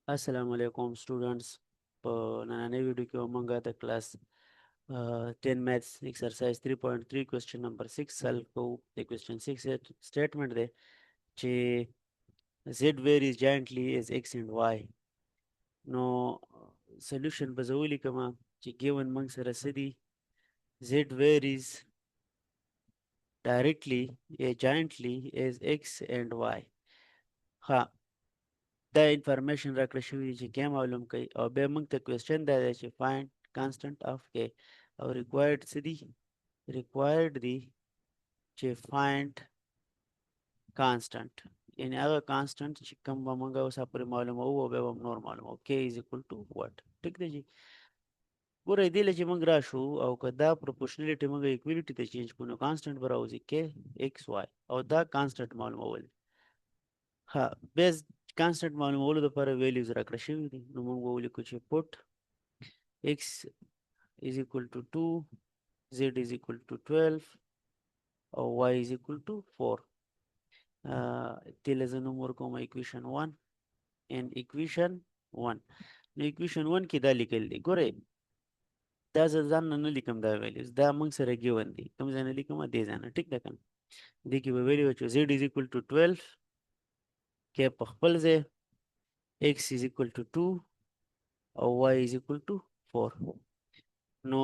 Assalamu alaikum students. Nana video ke umanga the class 10 maths exercise 3.3 question number 6 solve ko the question 6 statement de che z varies giantly as x and y. No solution bazawili kama che given mang sara sidi z varies directly giantly as x and y. Ha the information راکړه شوې چې k معلوم کړئ او بیا موږ ته کوېسچن دا دی چې find constant of k او required څه دي required دي چې find constant یعنی هغه constant چې کوم به موږ اوس پورې معلوموو او بیا به نور معلوموو k is equal to what ټیک دی جی ګوره دې له چې موږ راشو او که دا proportionality موږ equality ته چینج کړو نو constant به راوځي k x y او دا constant معلومول ها بیس کانسټنټ معلومولو لپاره ویلیوز راکړه شوي دي نو موږ به ولیکو چې پټ x is equal to 2 z is equal to 12 او y is equal to 4 دې زه نوم ورکوم equation 1 and equation 1 نو equation 1 کې دا لیکل دي ګورئ دا زه ځان نه لیکم دا ویلیوز دا موږ سره ګیون دي کوم ځای نه لیکم دې ځای نه ټیک ده که نه دې کې به ویلیو چې z is equal to 12 کې په خپل ځای x is equal to 2 او y is equal to 4 نو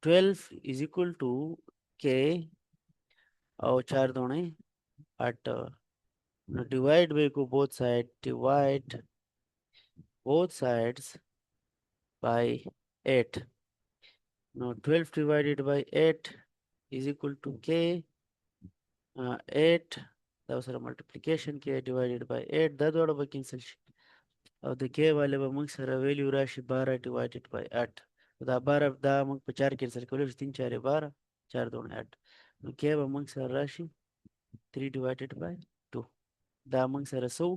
12 is equal to k او 4 دونے 8 نو divide by کو both side divide both sides by 8 نو 12 divided by 8 is equal to k 8 دا سره multiplication k divided by 8 دا دوړه به کینسل شي او د k والے به موږ سره ویلیو راشي 12 divided by 8 دا 12 دا موږ په 4 کینسل کولی شو 3 4 12 4 دوړه 8 نو k به موږ سره راشي 3 divided by 2 دا موږ سره سو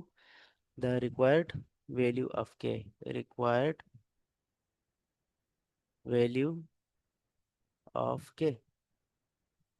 the required value of k required value of k